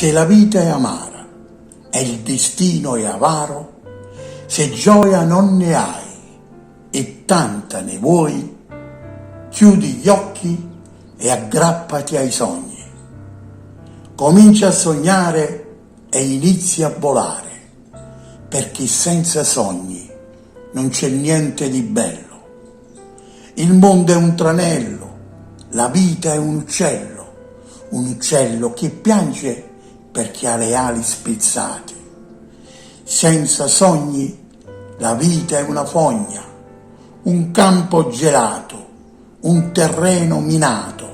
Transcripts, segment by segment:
Se la vita è amara e il destino è avaro, se gioia non ne hai e tanta ne vuoi, chiudi gli occhi e aggrappati ai sogni. Comincia a sognare e inizia a volare, perché senza sogni non c'è niente di bello. Il mondo è un tranello, la vita è un uccello che piange perché ha le ali spezzate. Senza sogni la vita è una fogna, un campo gelato, un terreno minato.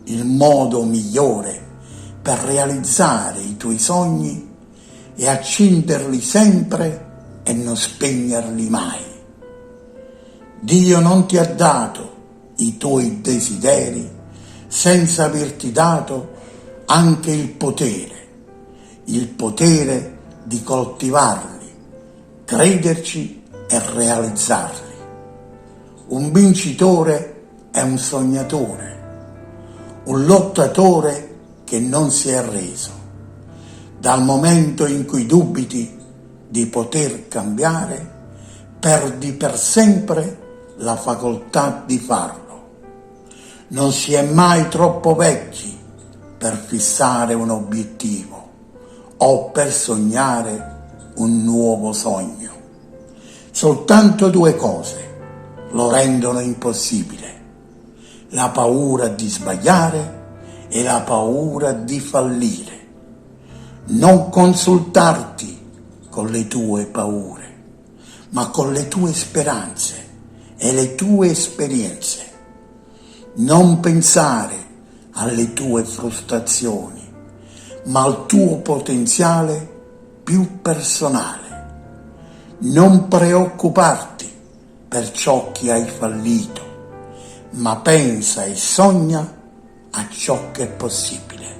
Il modo migliore per realizzare i tuoi sogni è accenderli sempre e non spegnerli mai. Dio non ti ha dato i tuoi desideri senza averti dato anche il potere di coltivarli, crederci e realizzarli. Un vincitore è un sognatore, un lottatore che non si è arreso. Dal momento in cui dubiti di poter cambiare, perdi per sempre la facoltà di farlo. Non si è mai troppo vecchi per fissare un obiettivo o per sognare un nuovo sogno. Soltanto due cose lo rendono impossibile: la paura di sbagliare e la paura di fallire. Non consultarti con le tue paure, ma con le tue speranze e le tue esperienze. Non pensare alle tue frustrazioni, ma al tuo potenziale più personale. Non preoccuparti per ciò che hai fallito, ma pensa e sogna a ciò che è possibile.